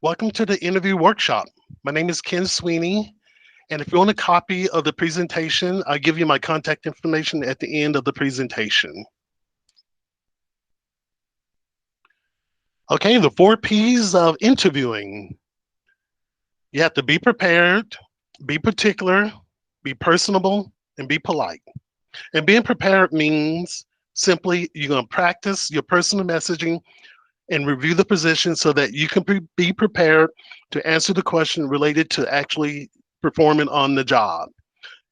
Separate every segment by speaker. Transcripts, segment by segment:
Speaker 1: Welcome to the interview workshop. My name is Ken Sweeney, and if you want a copy of the presentation, I'll give you my contact information at the end of the presentation. Okay, the 4 P's of interviewing. You have to be prepared, be particular, be personable, and be polite. And being prepared means simply you're going to practice your personal messaging and review the position so that you can be prepared to answer the question related to actually performing on the job.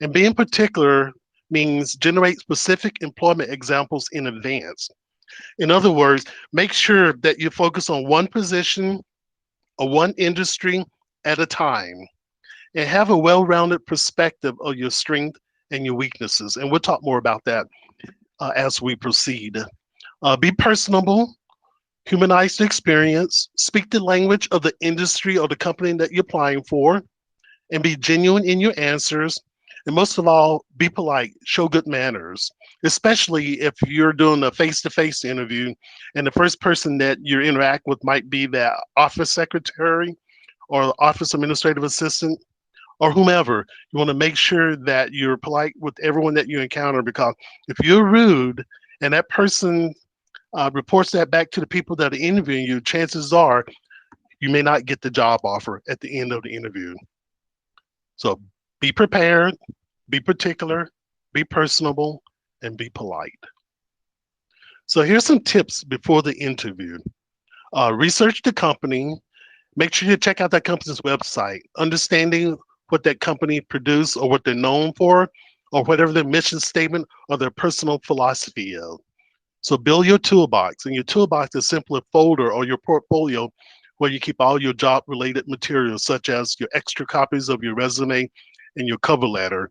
Speaker 1: And being particular means generate specific employment examples in advance. In other words, make sure that you focus on one position or one industry at a time and have a well-rounded perspective of your strength and your weaknesses. And we'll talk more about that as we proceed. Be personable, humanize the experience, speak the language of the industry or the company that you're applying for, and be genuine in your answers. And most of all, be polite, show good manners, especially if you're doing a face-to-face interview and the first person that you interact with might be the office secretary or office administrative assistant or whomever. You want to make sure that you're polite with everyone that you encounter, because if you're rude and that person reports that back to the people that are interviewing you, chances are you may not get the job offer at the end of the interview. So be prepared, be particular, be personable, and be polite. So here's some tips before the interview. Research the company. Make sure you check out that company's website, understanding what that company produce or what they're known for, or whatever their mission statement or their personal philosophy is. So build your toolbox, and your toolbox is simply a folder or your portfolio where you keep all your job related materials, such as your extra copies of your resume and your cover letter,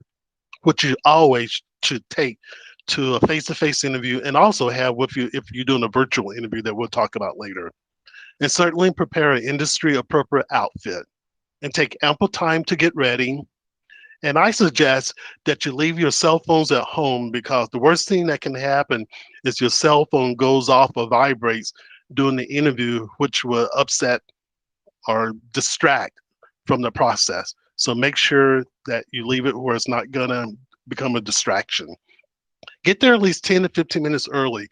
Speaker 1: which you always should take to a face-to-face interview and also have with you if you're doing a virtual interview that we'll talk about later. And certainly prepare an industry appropriate outfit and take ample time to get ready. And I suggest that you leave your cell phones at home, because the worst thing that can happen is your cell phone goes off or vibrates during the interview, which will upset or distract from the process. So make sure that you leave it where it's not gonna become a distraction. Get there at least 10 to 15 minutes early.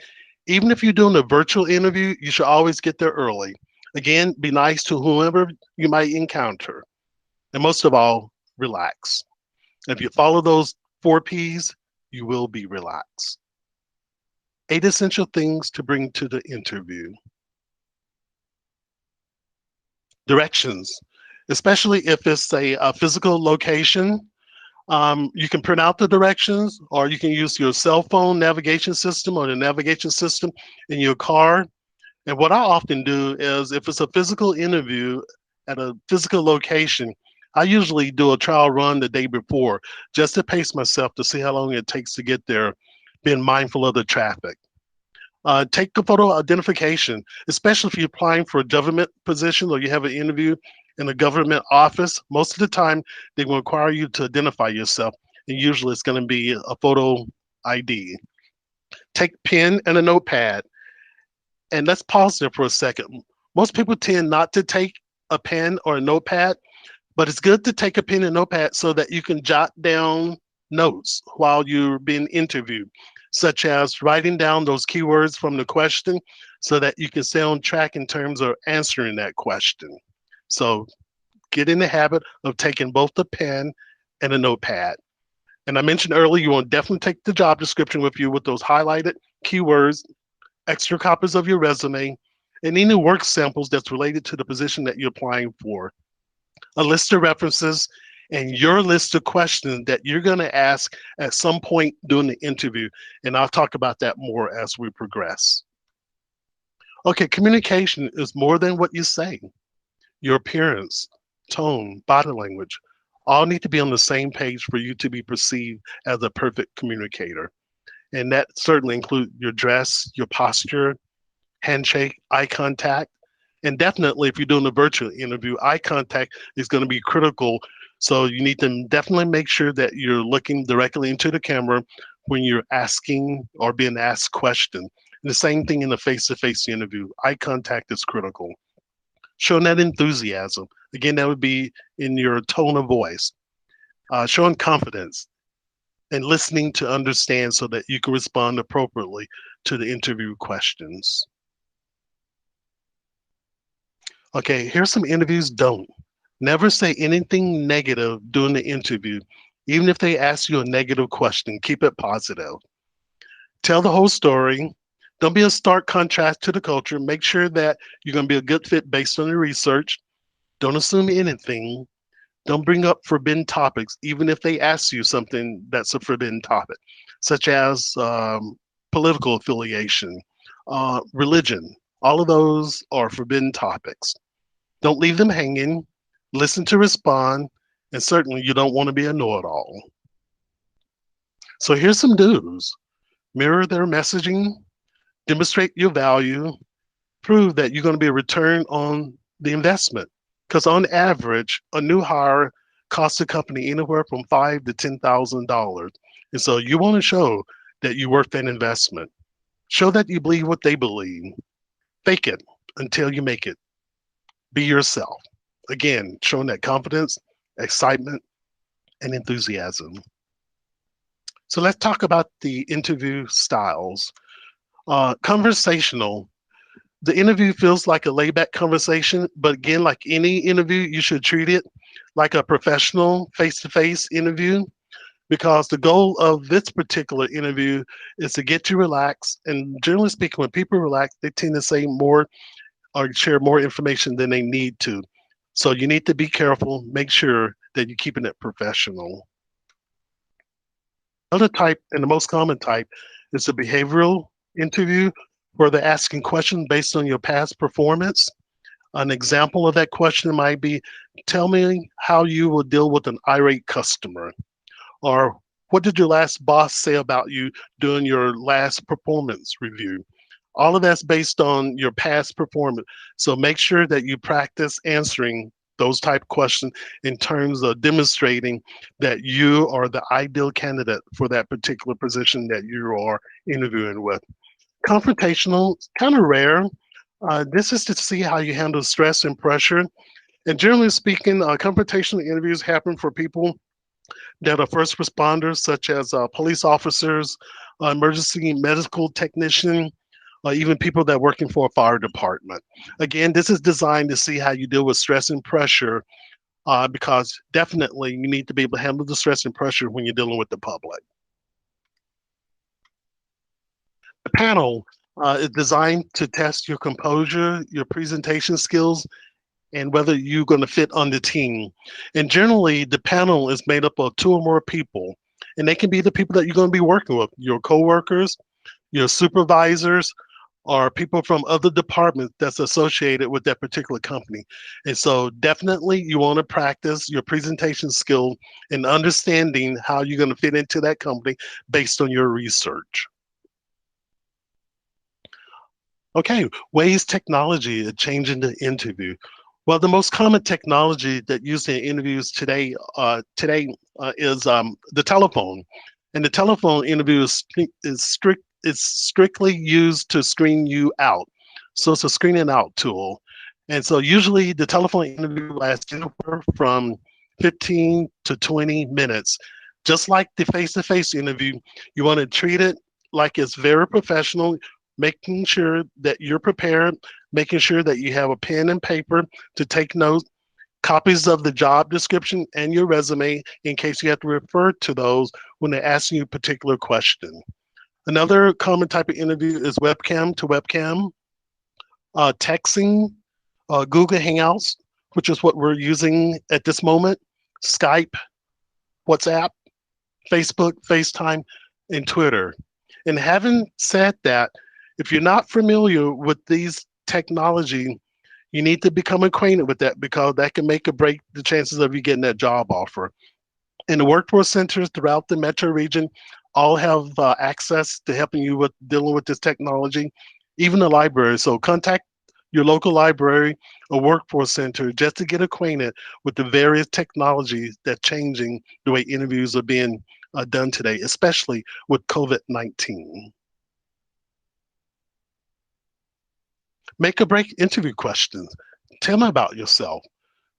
Speaker 1: Even if you're doing a virtual interview, you should always get there early. Again, be nice to whoever you might encounter. And most of all, relax. If you follow those 4 P's, you will be relaxed. 8 essential things to bring to the interview. Directions, especially if it's a physical location. You can print out the directions, or you can use your cell phone navigation system or the navigation system in your car. And what I often do is, if it's a physical interview at a physical location, I usually do a trial run the day before just to pace myself to see how long it takes to get there, being mindful of the traffic. Take the photo identification, especially if you're applying for a government position or you have an interview in a government office. Most of the time, they will require you to identify yourself, and usually it's going to be a photo ID. Take pen and a notepad, and let's pause there for a second. Most people tend not to take a pen or a notepad, but it's good to take a pen and notepad so that you can jot down notes while you're being interviewed, such as writing down those keywords from the question so that you can stay on track in terms of answering that question. So get in the habit of taking both the pen and a notepad. And I mentioned earlier, you want to definitely take the job description with you with those highlighted keywords, extra copies of your resume, and any work samples that's related to the position that you're applying for, a list of references, and your list of questions that you're going to ask at some point during the interview. And I'll talk about that more as we progress. Okay, communication is more than what you say. Your appearance, tone, body language, all need to be on the same page for you to be perceived as a perfect communicator. And that certainly includes your dress, your posture, handshake, eye contact. And definitely, if you're doing a virtual interview, eye contact is going to be critical. So you need to definitely make sure that you're looking directly into the camera when you're asking or being asked questions. And the same thing in a face-to-face interview. Eye contact is critical. showing that enthusiasm. Again, that would be in your tone of voice, showing confidence and listening to understand so that you can respond appropriately to the interview questions. Okay, here's some interviews don't. Never say anything negative during the interview. Even if they ask you a negative question, keep it positive. Tell the whole story. Don't be a stark contrast to the culture. Make sure that you're going to be a good fit based on your research. Don't assume anything. Don't bring up forbidden topics, even if they ask you something that's a forbidden topic, such as political affiliation, religion. All of those are forbidden topics. Don't leave them hanging. Listen to respond, and certainly you don't want to be a know-it-all. So here's some do's. Mirror their messaging, demonstrate your value, prove that you're going to be a return on the investment. Because on average, a new hire costs the company anywhere from $5,000 to $10,000, and so you want to show that you're worth that investment. Show that you believe what they believe. Fake it until you make it. Be yourself. Again, showing that confidence, excitement, and enthusiasm. So let's talk about the interview styles. Conversational. The interview feels like a layback conversation, but again, like any interview, you should treat it like a professional face-to-face interview, because the goal of this particular interview is to get you relaxed. And generally speaking, when people relax, they tend to say more or share more information than they need to. So you need to be careful, make sure that you're keeping it professional. Other type, and the most common type, is a behavioral interview where they're asking questions based on your past performance. An example of that question might be, tell me how you will deal with an irate customer, or what did your last boss say about you during your last performance review? All of that's based on your past performance. So make sure that you practice answering those type of questions in terms of demonstrating that you are the ideal candidate for that particular position that you are interviewing with. Confrontational, kind of rare. This is to see how you handle stress and pressure. And generally speaking, confrontational interviews happen for people that are first responders, such as police officers, emergency medical technician, even people that are working for a fire department. Again, this is designed to see how you deal with stress and pressure, because definitely you need to be able to handle the stress and pressure when you're dealing with the public. The panel is designed to test your composure, your presentation skills, and whether you're going to fit on the team. And generally, the panel is made up of two or more people, and they can be the people that you're going to be working with, your coworkers, your supervisors, or people from other departments that's associated with that particular company. And so definitely you want to practice your presentation skill and understanding how you're going to fit into that company based on your research. Okay, ways technology is changing the interview. Well, the most common technology that used in interviews is the telephone, and the telephone interview is strictly used to screen you out. So it's a screening out tool, and so usually the telephone interview lasts anywhere from 15 to 20 minutes. Just like the face-to-face interview, you want to treat it like it's very professional, making sure that you're prepared, making sure that you have a pen and paper to take notes, copies of the job description and your resume in case you have to refer to those when they're asking you a particular question. Another common type of interview is webcam to webcam, texting, Google Hangouts, which is what we're using at this moment, Skype, WhatsApp, Facebook, FaceTime, and Twitter. And having said that, if you're not familiar with these technology, you need to become acquainted with that, because that can make or break the chances of you getting that job offer. And the workforce centers throughout the metro region all have access to helping you with dealing with this technology, even the library. So contact your local library or workforce center just to get acquainted with the various technologies that's changing the way interviews are being done today, especially with COVID-19. Make or break interview questions. Tell me about yourself.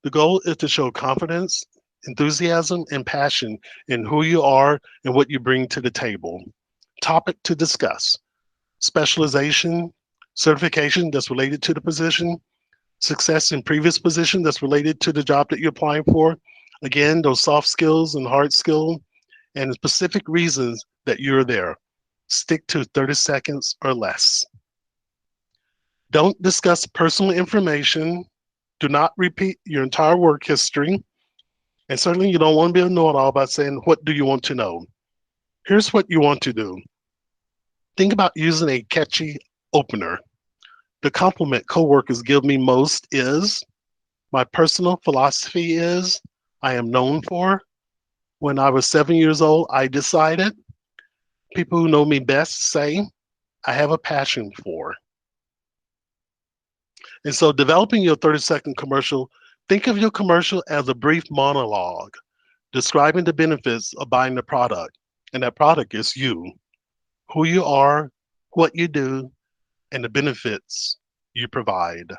Speaker 1: The goal is to show confidence, enthusiasm, and passion in who you are and what you bring to the table. Topic to discuss: specialization, certification that's related to the position, success in previous position that's related to the job that you're applying for. Again, those soft skills and hard skills and specific reasons that you're there. Stick to 30 seconds or less. Don't discuss personal information. Do not repeat your entire work history. And certainly you don't want to be a know-it-all by saying, what do you want to know? Here's what you want to do. Think about using a catchy opener. The compliment coworkers give me most is, my personal philosophy is, I am known for, when I was 7 years old, I decided, people who know me best say, I have a passion for. And so developing your 30-second commercial, think of your commercial as a brief monologue describing the benefits of buying the product. And that product is you, who you are, what you do, and the benefits you provide.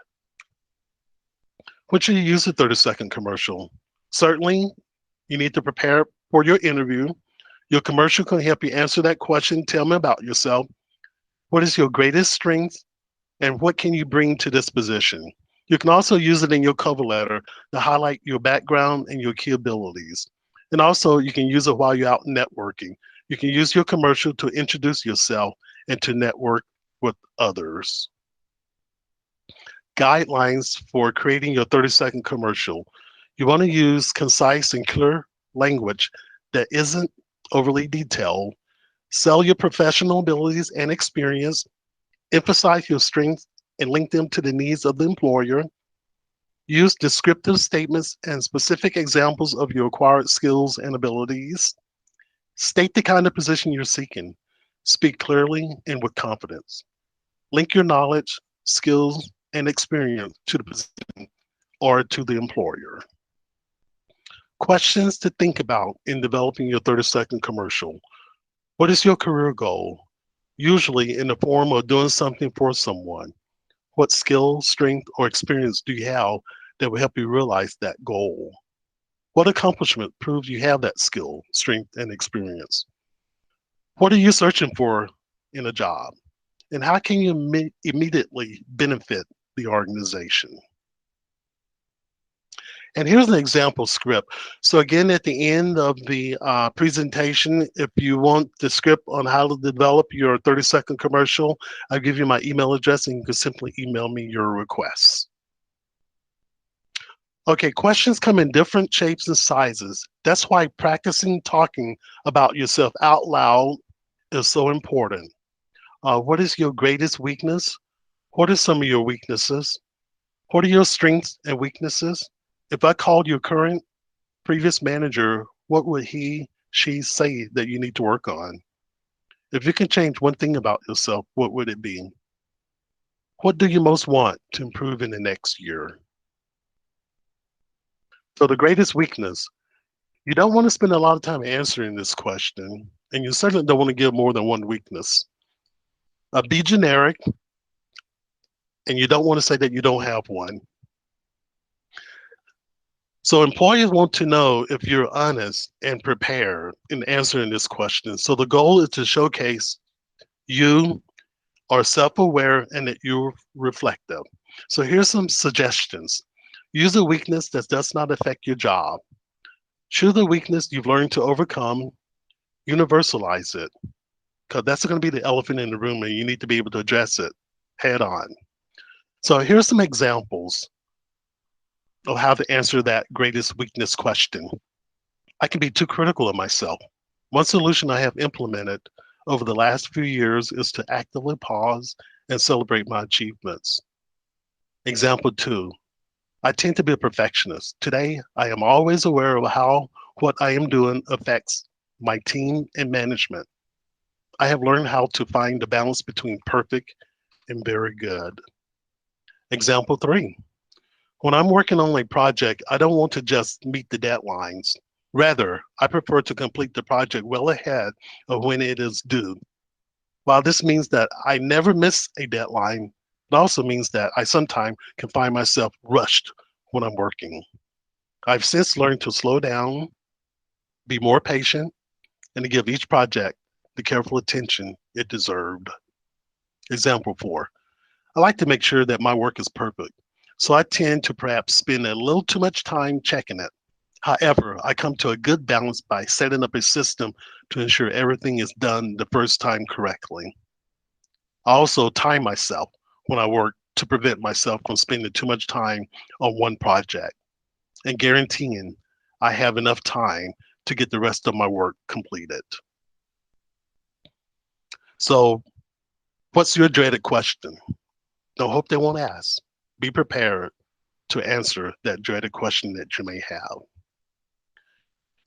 Speaker 1: What should you use a 30-second commercial? Certainly, you need to prepare for your interview. Your commercial can help you answer that question. Tell me about yourself. What is your greatest strength? And what can you bring to this position? You can also use it in your cover letter to highlight your background and your key abilities. And also, you can use it while you're out networking. You can use your commercial to introduce yourself and to network with others. Guidelines for creating your 30-second commercial. You want to use concise and clear language that isn't overly detailed. Sell your professional abilities and experience. Emphasize your strengths and link them to the needs of the employer. Use descriptive statements and specific examples of your acquired skills and abilities. State the kind of position you're seeking. Speak clearly and with confidence. Link your knowledge, skills, and experience to the position or to the employer. Questions to think about in developing your 30-second commercial. What is your career goal? Usually in the form of doing something for someone. What skill, strength, or experience do you have that will help you realize that goal? What accomplishment proves you have that skill, strength, and experience? What are you searching for in a job? And how can you immediately benefit the organization? And here's an example script. So again, at the end of the presentation, if you want the script on how to develop your 30-second commercial, I'll give you my email address and you can simply email me your requests. Okay, questions come in different shapes and sizes. That's why practicing talking about yourself out loud is so important. What is your greatest weakness? What are some of your weaknesses? What are your strengths and weaknesses? If I called your current previous manager, what would he, she say that you need to work on? If you can change one thing about yourself, what would it be? What do you most want to improve in the next year? So the greatest weakness, you don't want to spend a lot of time answering this question, and you certainly don't want to give more than one weakness. Be generic, and you don't want to say that you don't have one. So employers want to know if you're honest and prepared in answering this question. So the goal is to showcase you are self-aware and that you're reflective. So here's some suggestions. Use a weakness that does not affect your job. Choose a weakness you've learned to overcome. Universalize it, because that's going to be the elephant in the room and you need to be able to address it head on. So here's some examples of how to answer that greatest weakness question. I can be too critical of myself. One solution I have implemented over the last few years is to actively pause and celebrate my achievements. Example 2, I tend to be a perfectionist. Today, I am always aware of how what I am doing affects my team and management. I have learned how to find the balance between perfect and very good. Example 3, when I'm working on a project, I don't want to just meet the deadlines. Rather, I prefer to complete the project well ahead of when it is due. While this means that I never miss a deadline, It also means that I sometimes can find myself rushed when I'm working. I've since learned to slow down, be more patient, and to give each project the careful attention it deserved. Example 4. I like to make sure that my work is perfect, so I tend to perhaps spend a little too much time checking it. However, I come to a good balance by setting up a system to ensure everything is done the first time correctly. I also time myself when I work to prevent myself from spending too much time on one project and guaranteeing I have enough time to get the rest of my work completed. So, what's your dreaded question? Don't hope they won't ask. Be prepared to answer that dreaded question that you may have.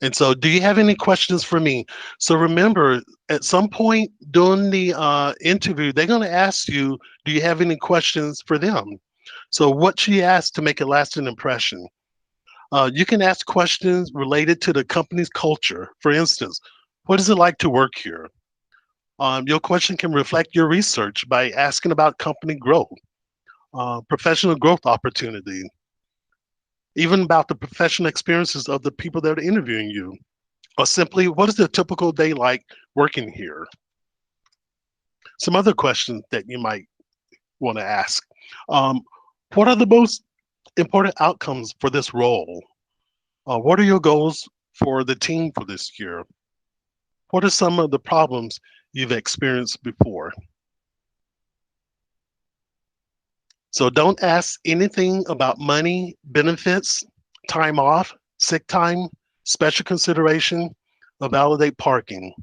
Speaker 1: And so, do you have any questions for me? So, remember, at some point during the interview, they're going to ask you, do you have any questions for them? So, what should you ask to make a lasting impression? You can ask questions related to the company's culture. For instance, what is it like to work here? Your question can reflect your research by asking about company growth, professional growth opportunity, even about the professional experiences of the people that are interviewing you, or simply, what is the typical day like working here? Some other questions that you might want to ask. Um, what are the most important outcomes for this role? What are your goals for the team for this year? What are some of the problems you've experienced before? So don't ask anything about money, benefits, time off, sick time, special consideration, or validate parking.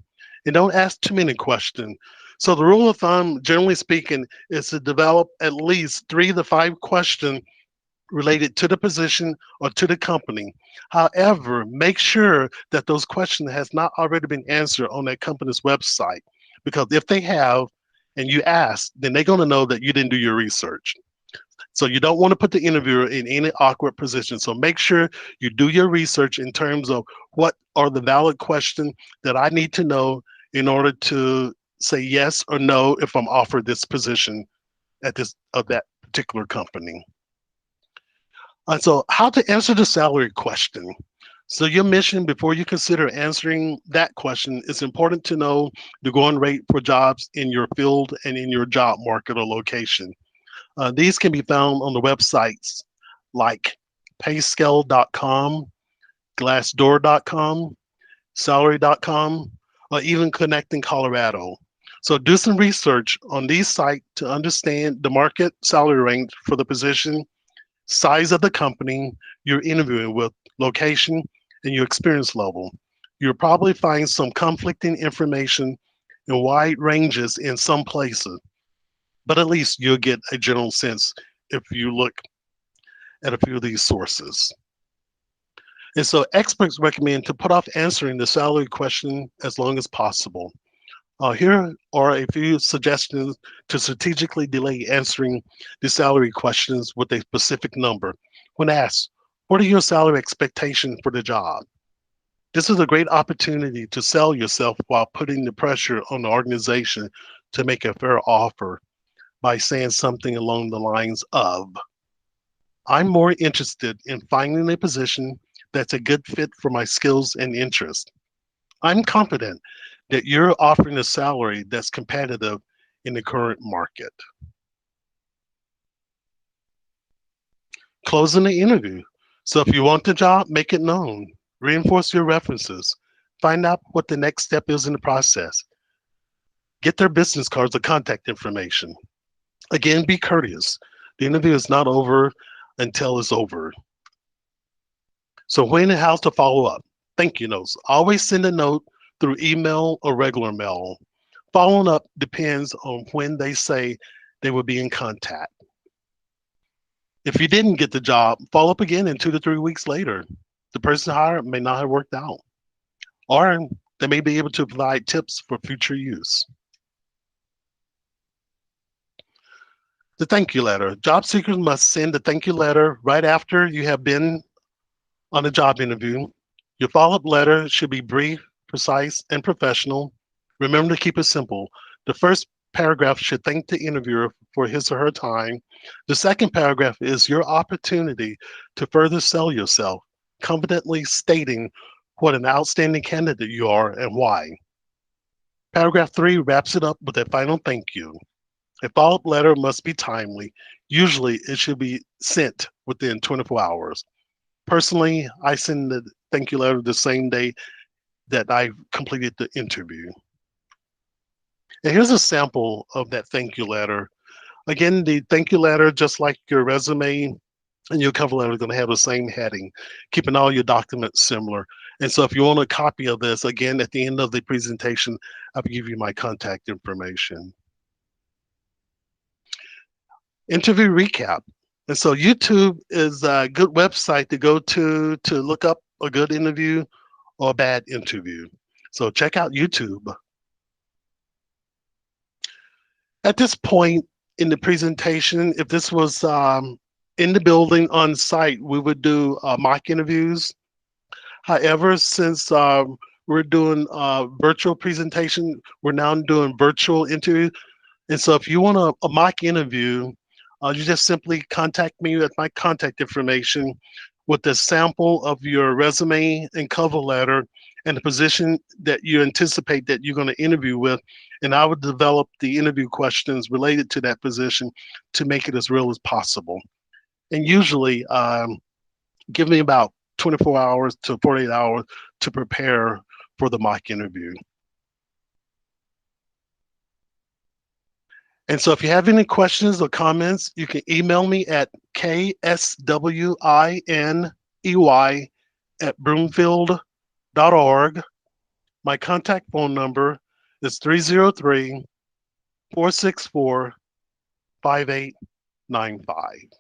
Speaker 1: And don't ask too many questions. So the rule of thumb, generally speaking, is to develop at least 3 to 5 questions related to the position or to the company. However, make sure that those questions has not already been answered on that company's website. Because if they have and you ask, then they're going to know that you didn't do your research. So you don't want to put the interviewer in any awkward position. So make sure you do your research in terms of what are the valid questions that I need to know in order to say yes or no if I'm offered this position at this of that particular company. So how to answer the salary question. So your mission before you consider answering that question, it's important to know the going rate for jobs in your field and in your job market or location. These can be found on the websites like payscale.com, glassdoor.com, salary.com, or even Connecting Colorado. So do some research on these sites to understand the market salary range for the position, size of the company you're interviewing with, location, and your experience level. You'll probably find some conflicting information and wide ranges in some places, but at least you'll get a general sense if you look at a few of these sources. And so experts recommend to put off answering the salary question as long as possible. Here are a few suggestions to strategically delay answering the salary questions with a specific number. When asked, what are your salary expectations for the job? This is a great opportunity to sell yourself while putting the pressure on the organization to make a fair offer by saying something along the lines of, I'm more interested in finding a position that's a good fit for my skills and interests. I'm confident that you're offering a salary that's competitive in the current market. Closing the interview. So if you want the job, make it known. Reinforce your references. Find out what the next step is in the process. Get their business cards or contact information. Again, be courteous. The interview is not over until it's over. So when and how to follow up. Thank you notes. Always send a note through email or regular mail. Following up depends on when they say they will be in contact. If you didn't get the job, follow up again in 2 to 3 weeks later. The person hired may not have worked out, or they may be able to provide tips for future use. The thank you letter. Job seekers must send the thank you letter right after you have been on a job interview. Your follow-up letter should be brief, precise, and professional. Remember to keep it simple. The first paragraph should thank the interviewer for his or her time. The second paragraph is your opportunity to further sell yourself, confidently stating what an outstanding candidate you are and why. Paragraph 3 wraps it up with a final thank you. A follow-up letter must be timely. Usually, it should be sent within 24 hours. Personally, I send the thank you letter the same day that I completed the interview. And here's a sample of that thank you letter. Again, the thank you letter, just like your resume and your cover letter, is going to have the same heading, keeping all your documents similar. And so if you want a copy of this, again, at the end of the presentation, I'll give you my contact information. Interview recap. And so YouTube is a good website to go to look up a good interview or a bad interview. So check out YouTube. At this point in the presentation, if this was in the building on site, we would do mock interviews. However, since we're doing virtual presentation, we're now doing virtual interview. And so if you want a mock interview, you just simply contact me with my contact information with a sample of your resume and cover letter and the position that you anticipate that you're going to interview with. And I would develop the interview questions related to that position to make it as real as possible. And usually give me about 24 hours to 48 hours to prepare for the mock interview. And so if you have any questions or comments, you can email me at kswiney@broomfield.org. My contact phone number is 303-464-5895.